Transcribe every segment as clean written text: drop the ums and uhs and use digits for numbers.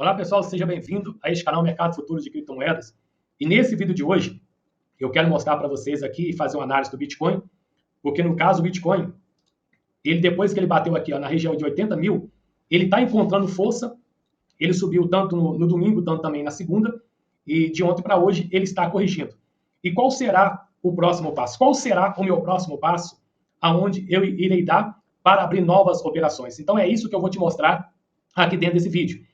Olá pessoal, seja bem-vindo a este canal Mercado Futuro de Criptomoedas. E nesse vídeo de hoje, eu quero mostrar para vocês aqui e fazer uma análise do Bitcoin, porque no caso o Bitcoin, depois que ele bateu aqui na região de 80 mil, ele está encontrando força, ele subiu tanto no domingo, tanto também na segunda, e de ontem para hoje ele está corrigindo. E qual será o próximo passo? Qual será o meu próximo passo aonde eu irei dar para abrir novas operações? Então é isso que eu vou te mostrar aqui dentro desse vídeo.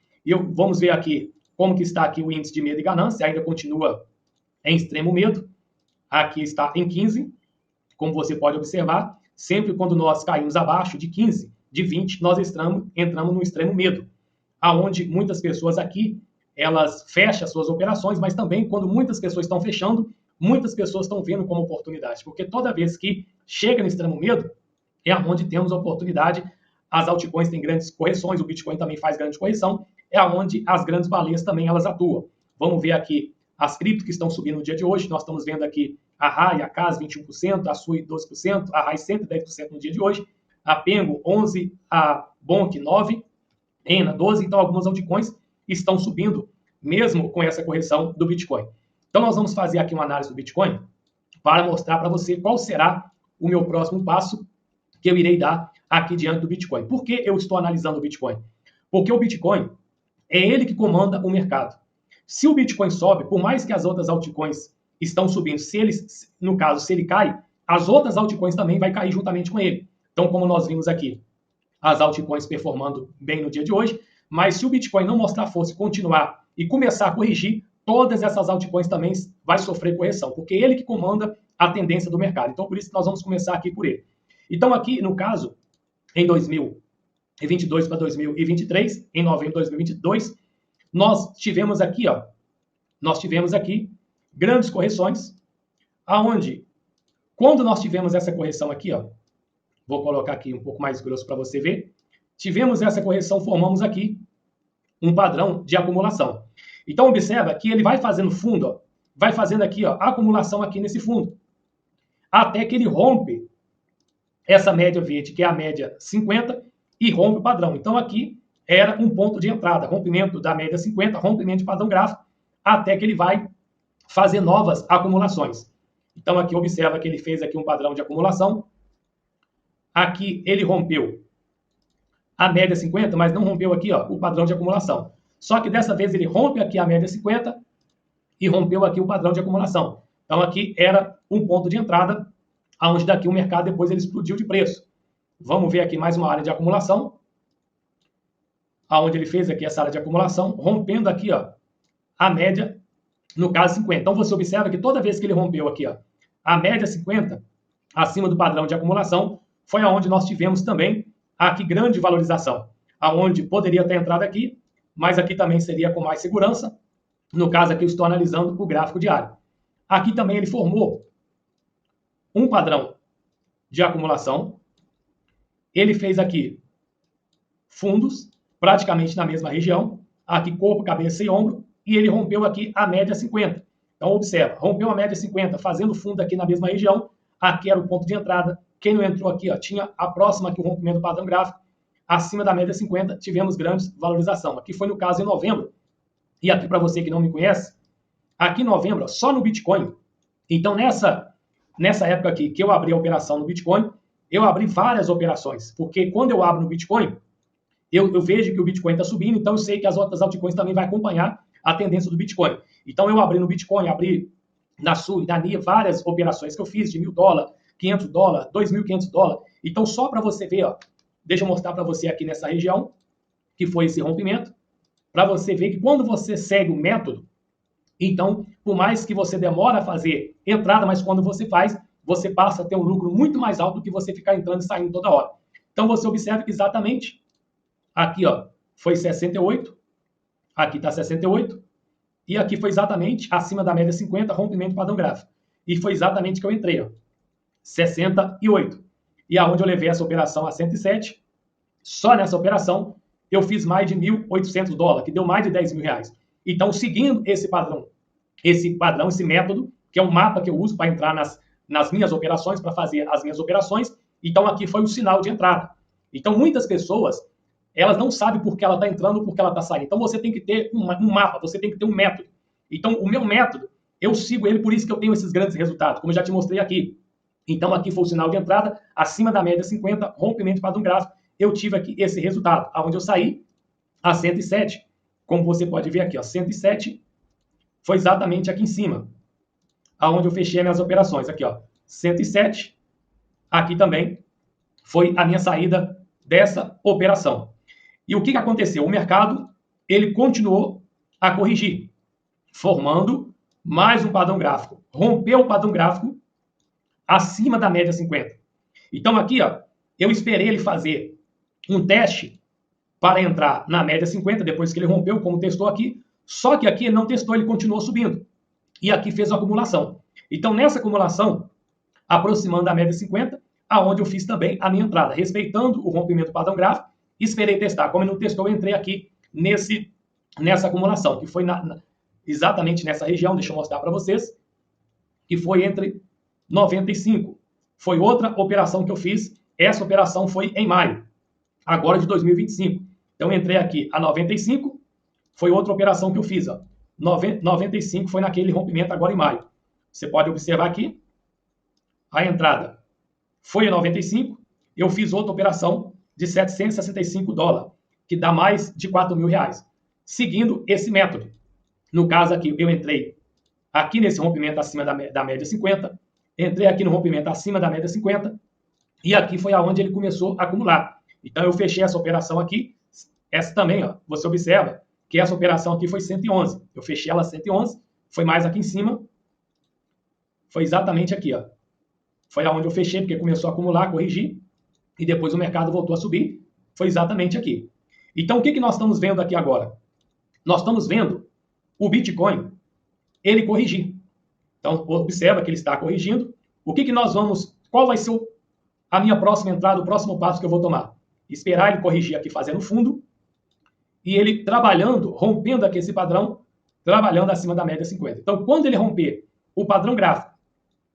Vamos ver aqui como que está aqui o índice de medo e ganância, ainda continua em extremo medo. Aqui está em 15, como você pode observar, sempre quando nós caímos abaixo de 15, de 20, nós entramos no extremo medo, aonde muitas pessoas aqui, elas fecham suas operações, mas também quando muitas pessoas estão fechando, muitas pessoas estão vendo como oportunidade, porque toda vez que chega no extremo medo, é onde temos oportunidade. As altcoins têm grandes correções, o Bitcoin também faz grande correção, é onde as grandes baleias também elas atuam. Vamos ver aqui as criptos que estão subindo no dia de hoje. Nós estamos vendo aqui a RAI, a CAS 21%, a SUI 12%, a RAI 110% no dia de hoje, a Pengo 11%, a Bonk 9%, ENA 12%. Então algumas altcoins estão subindo mesmo com essa correção do Bitcoin. Então nós vamos fazer aqui uma análise do Bitcoin para mostrar para você qual será o meu próximo passo que eu irei dar aqui diante do Bitcoin. Por que eu estou analisando o Bitcoin? Porque o Bitcoin é ele que comanda o mercado. Se o Bitcoin sobe, por mais que as outras altcoins estão subindo, no caso, se ele cai, as outras altcoins também vai cair juntamente com ele. Então, como nós vimos aqui, as altcoins performando bem no dia de hoje, mas se o Bitcoin não mostrar força e continuar e começar a corrigir, todas essas altcoins também vai sofrer correção, porque é ele que comanda a tendência do mercado. Então, por isso que nós vamos começar aqui por ele. Então, aqui, no caso, em 2022 para 2023, em novembro de 2022, nós tivemos aqui grandes correções, aonde, quando nós tivemos essa correção aqui, vou colocar aqui um pouco mais grosso para você ver, tivemos essa correção, formamos aqui um padrão de acumulação. Então, observa que ele vai fazendo fundo, vai fazendo aqui, acumulação aqui nesse fundo, até que ele rompe essa média verde, que é a média 50, e rompe o padrão. Então, aqui era um ponto de entrada, rompimento da média 50, rompimento de padrão gráfico, até que ele vai fazer novas acumulações. Então, aqui observa que ele fez aqui um padrão de acumulação. Aqui ele rompeu a média 50, mas não rompeu aqui o padrão de acumulação. Só que dessa vez ele rompe aqui a média 50 e rompeu aqui o padrão de acumulação. Então, aqui era um ponto de entrada, onde daqui o mercado depois ele explodiu de preço. Vamos ver aqui mais uma área de acumulação, aonde ele fez aqui essa área de acumulação, rompendo aqui a média, no caso 50. Então você observa que toda vez que ele rompeu aqui a média 50, acima do padrão de acumulação, foi aonde nós tivemos também aqui grande valorização, aonde poderia ter entrado aqui, mas aqui também seria com mais segurança. No caso aqui eu estou analisando o gráfico diário. Aqui também ele formou um padrão de acumulação. Ele fez aqui fundos, praticamente na mesma região, aqui corpo, cabeça e ombro, e ele rompeu aqui a média 50. Então, observa, rompeu a média 50, fazendo fundo aqui na mesma região, aqui era o ponto de entrada. Quem não entrou aqui, tinha a próxima aqui, o rompimento do padrão gráfico, acima da média 50, tivemos grande valorização. Aqui foi no caso em novembro, e aqui para você que não me conhece, aqui em novembro, só no Bitcoin. Então, nessa época aqui que eu abri a operação no Bitcoin, eu abri várias operações, porque quando eu abro no Bitcoin, eu vejo que o Bitcoin está subindo, então eu sei que as outras altcoins também vão acompanhar a tendência do Bitcoin. Então eu abri no Bitcoin, abri na SUI, na NIA, várias operações que eu fiz de $1.000, $500, $2.500. Então só para você ver, deixa eu mostrar para você aqui nessa região, que foi esse rompimento, para você ver que quando você segue o método, então, por mais que você demore a fazer entrada, mas quando você faz, você passa a ter um lucro muito mais alto do que você ficar entrando e saindo toda hora. Então, você observa que exatamente aqui, foi 68, aqui está 68, e aqui foi exatamente acima da média 50, rompimento do padrão gráfico. E foi exatamente que eu entrei, 68. E aonde eu levei essa operação a 107, só nessa operação, eu fiz mais de $1.800, que deu mais de R$10 mil. Então, seguindo esse padrão, esse método, que é um mapa que eu uso para entrar nas minhas operações, para fazer as minhas operações, então aqui foi o sinal de entrada. Então, muitas pessoas, elas não sabem por que ela está entrando ou por que ela está saindo. Então você tem que ter um mapa, você tem que ter um método. Então o meu método, eu sigo ele, por isso que eu tenho esses grandes resultados, como eu já te mostrei aqui. Então aqui foi o sinal de entrada, acima da média 50, rompimento de padrão gráfico, eu tive aqui esse resultado, aonde eu saí a 107, como você pode ver aqui, ó, 107 foi exatamente aqui em cima, aonde eu fechei as minhas operações, aqui ó, 107, aqui também foi a minha saída dessa operação. E o que aconteceu? O mercado, ele continuou a corrigir, formando mais um padrão gráfico. Rompeu o padrão gráfico acima da média 50. Então aqui, ó, eu esperei ele fazer um teste para entrar na média 50, depois que ele rompeu, como testou aqui, só que aqui ele não testou, ele continuou subindo. E aqui fez uma acumulação. Então nessa acumulação, aproximando da média 50, aonde eu fiz também a minha entrada, respeitando o rompimento do padrão gráfico, esperei testar. Como ele não testou, eu entrei aqui nessa acumulação, que foi exatamente nessa região, deixa eu mostrar para vocês, que foi entre 95. Foi outra operação que eu fiz, essa operação foi em maio, agora de 2025. Então eu entrei aqui a 95, foi outra operação que eu fiz, ó. 95 foi naquele rompimento agora em maio. Você pode observar aqui, a entrada foi a 95, eu fiz outra operação de 765 dólares, que dá mais de 4 mil reais, seguindo esse método. No caso aqui, eu entrei aqui nesse rompimento acima da média 50, entrei aqui no rompimento acima da média 50, e aqui foi aonde ele começou a acumular. Então eu fechei essa operação aqui, essa também, ó, você observa que essa operação aqui foi 111. Eu fechei ela 111, foi mais aqui em cima, foi exatamente aqui, ó. Foi aonde eu fechei, porque começou a acumular, corrigir, e depois o mercado voltou a subir, foi exatamente aqui. Então o que nós estamos vendo aqui agora? Nós estamos vendo o Bitcoin, ele corrigir. Então observa que ele está corrigindo. O que nós vamos, qual vai ser a minha próxima entrada, o próximo passo que eu vou tomar? Esperar ele corrigir aqui, fazendo fundo, e ele trabalhando, rompendo aqui esse padrão, trabalhando acima da média 50. Então, quando ele romper o padrão gráfico,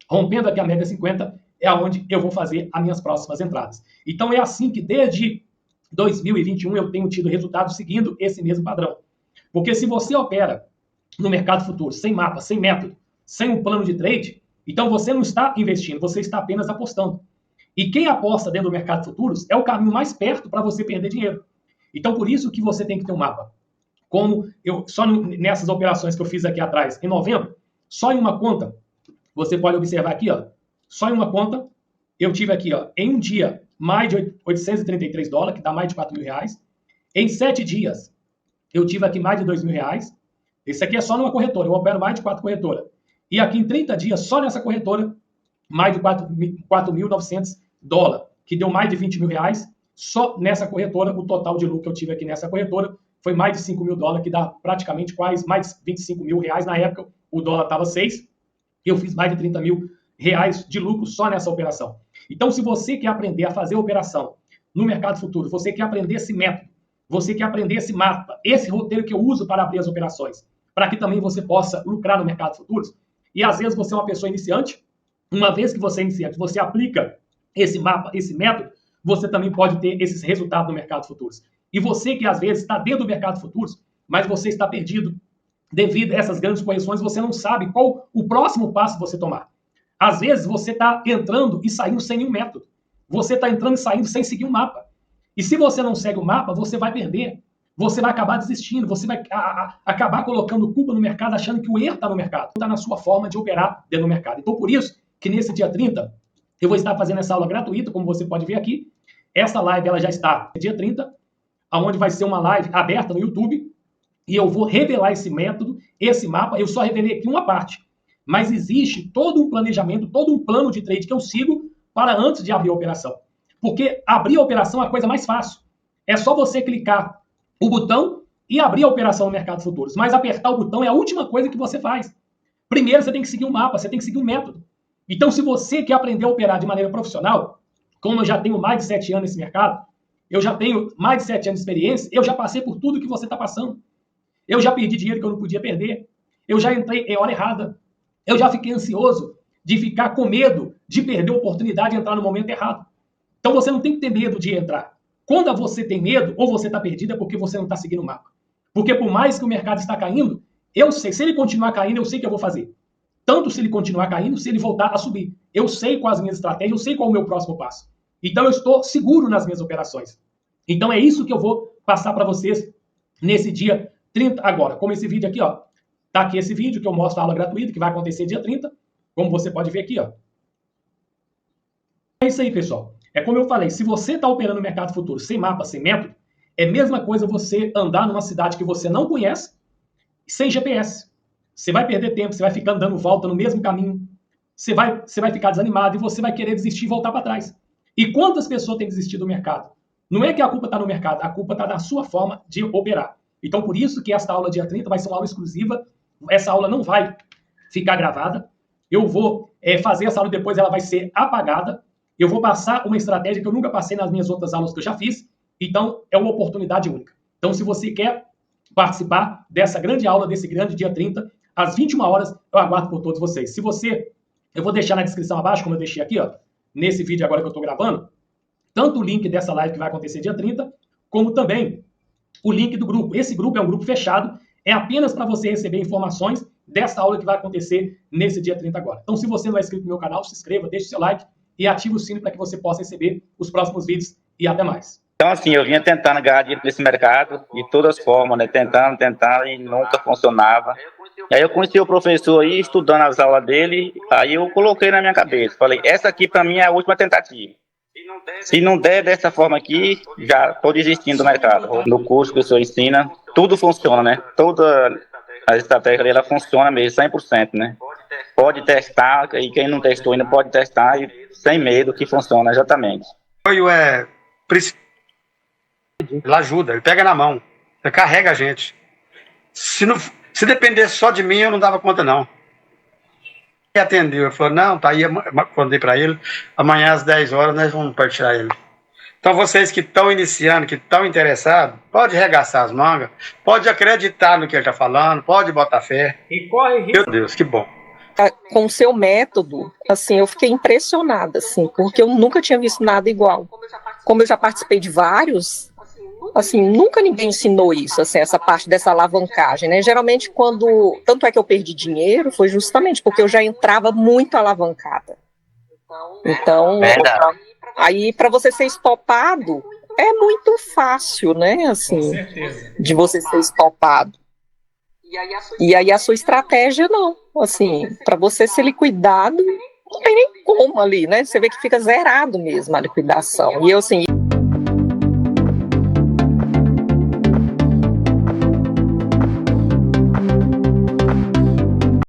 rompendo aqui a média 50, é onde eu vou fazer as minhas próximas entradas. Então, é assim que desde 2021 eu tenho tido resultados seguindo esse mesmo padrão. Porque se você opera no mercado futuro sem mapa, sem método, sem um plano de trade, então você não está investindo, você está apenas apostando. E quem aposta dentro do mercado futuros é o caminho mais perto para você perder dinheiro. Então, por isso que você tem que ter um mapa. Como eu, só nessas operações que eu fiz aqui atrás, em novembro, só em uma conta, você pode observar aqui, ó, só em uma conta, eu tive aqui, ó, em um dia, mais de 833 dólares, que dá mais de 4 mil reais. Em 7 dias, eu tive aqui mais de 2 mil reais. Esse aqui é só numa corretora, eu opero mais de 4 corretoras. E aqui em 30 dias, só nessa corretora, mais de 4.900 dólares, que deu mais de 20 mil reais. Só nessa corretora, o total de lucro que eu tive aqui nessa corretora foi mais de 5 mil dólares, que dá praticamente quase mais de 25 mil reais. Na época, o dólar estava 6. Eu fiz mais de 30 mil reais de lucro só nessa operação. Então, se você quer aprender a fazer operação no mercado futuro, você quer aprender esse método, você quer aprender esse mapa, esse roteiro que eu uso para abrir as operações, para que também você possa lucrar no mercado futuros, e às vezes você é uma pessoa iniciante, uma vez que você é iniciante, você aplica esse mapa, esse método, você também pode ter esses resultados no mercado futuros. E você que às vezes está dentro do mercado futuros, mas você está perdido devido a essas grandes correções, você não sabe qual o próximo passo você tomar. Às vezes você está entrando e saindo sem nenhum método. Você está entrando e saindo sem seguir um mapa. E se você não segue o mapa, você vai perder. Você vai acabar desistindo, você vai acabar colocando culpa no mercado, achando que o erro está no mercado. Está na sua forma de operar dentro do mercado. Então, por isso que nesse dia 30, eu vou estar fazendo essa aula gratuita, como você pode ver aqui. Essa live ela já está dia 30, onde vai ser uma live aberta no YouTube, e eu vou revelar esse método, esse mapa. Eu só revelei aqui uma parte, mas existe todo um planejamento, todo um plano de trade que eu sigo para antes de abrir a operação. Porque abrir a operação é a coisa mais fácil. É só você clicar o botão e abrir a operação no mercado futuros. Mas apertar o botão é a última coisa que você faz. Primeiro você tem que seguir um mapa, você tem que seguir um método. Então, se você quer aprender a operar de maneira profissional, como eu já tenho mais de 7 anos nesse mercado, eu já tenho mais de 7 anos de experiência, eu já passei por tudo que você está passando. Eu já perdi dinheiro que eu não podia perder. Eu já entrei em hora errada. Eu já fiquei ansioso de ficar com medo de perder a oportunidade de entrar no momento errado. Então, você não tem que ter medo de entrar. Quando você tem medo ou você está perdido é porque você não está seguindo o mapa. Porque por mais que o mercado está caindo, eu sei, se ele continuar caindo, eu sei o que eu vou fazer. Tanto se ele continuar caindo, se ele voltar a subir. Eu sei quais as minhas estratégias, eu sei qual é o meu próximo passo. Então eu estou seguro nas minhas operações. Então é isso que eu vou passar para vocês nesse dia 30 agora. Como esse vídeo aqui, ó. Tá aqui esse vídeo que eu mostro a aula gratuita, que vai acontecer dia 30. Como você pode ver aqui, ó. É isso aí, pessoal. É como eu falei, se você está operando no mercado futuro sem mapa, sem método, é a mesma coisa você andar numa cidade que você não conhece, sem GPS. Você vai perder tempo, você vai ficar dando volta no mesmo caminho, você vai ficar desanimado e você vai querer desistir e voltar para trás. E quantas pessoas têm desistido do mercado? Não é que a culpa está no mercado, a culpa está na sua forma de operar. Então, por isso que esta aula dia 30 vai ser uma aula exclusiva. Essa aula não vai ficar gravada. Eu vou fazer essa aula, depois ela vai ser apagada. Eu vou passar uma estratégia que eu nunca passei nas minhas outras aulas que eu já fiz. Então, é uma oportunidade única. Então, se você quer participar dessa grande aula, desse grande dia 30, às 21 horas, eu aguardo por todos vocês. Eu vou deixar na descrição abaixo, como eu deixei aqui, ó, nesse vídeo agora que eu estou gravando, tanto o link dessa live que vai acontecer dia 30, como também o link do grupo. Esse grupo é um grupo fechado, é apenas para você receber informações dessa aula que vai acontecer nesse dia 30 agora. Então, se você não é inscrito no meu canal, se inscreva, deixe seu like e ative o sino para que você possa receber os próximos vídeos e até mais. Então, assim, eu vinha tentando ganhar dinheiro nesse mercado, de todas as formas, né? Tentando, e nunca funcionava. E aí eu conheci o professor aí, estudando as aulas dele, aí eu coloquei na minha cabeça. Falei, essa aqui para mim é a última tentativa. Se não der dessa forma aqui, já estou desistindo do mercado. No curso que o senhor ensina, tudo funciona, né? Toda a estratégia dele, ela funciona mesmo, 100%, né? Pode testar, e quem não testou ainda pode testar, e sem medo que funciona exatamente. Apoio ele ajuda, ele pega na mão, ele carrega a gente. Se dependesse só de mim, eu não dava conta, não. Ele atendeu, ele falou, não, tá aí, eu mandei para ele, amanhã às 10 horas nós vamos partilhar ele. Então vocês que estão iniciando, que estão interessados, pode arregaçar as mangas, pode acreditar no que ele está falando, pode botar fé. E corre risco. Meu Deus, que bom. Com o seu método, assim, eu fiquei impressionada, assim, porque eu nunca tinha visto nada igual. Como eu já participei de vários, assim, nunca ninguém ensinou isso, assim, essa parte dessa alavancagem, né? Geralmente tanto é que eu perdi dinheiro, foi justamente porque eu já entrava muito alavancada. Então, aí para você ser estopado, é muito fácil, né, assim, de você ser estopado. E aí a sua estratégia não, assim, para você ser liquidado, não tem nem como ali, né? Você vê que fica zerado mesmo a liquidação. E eu, assim,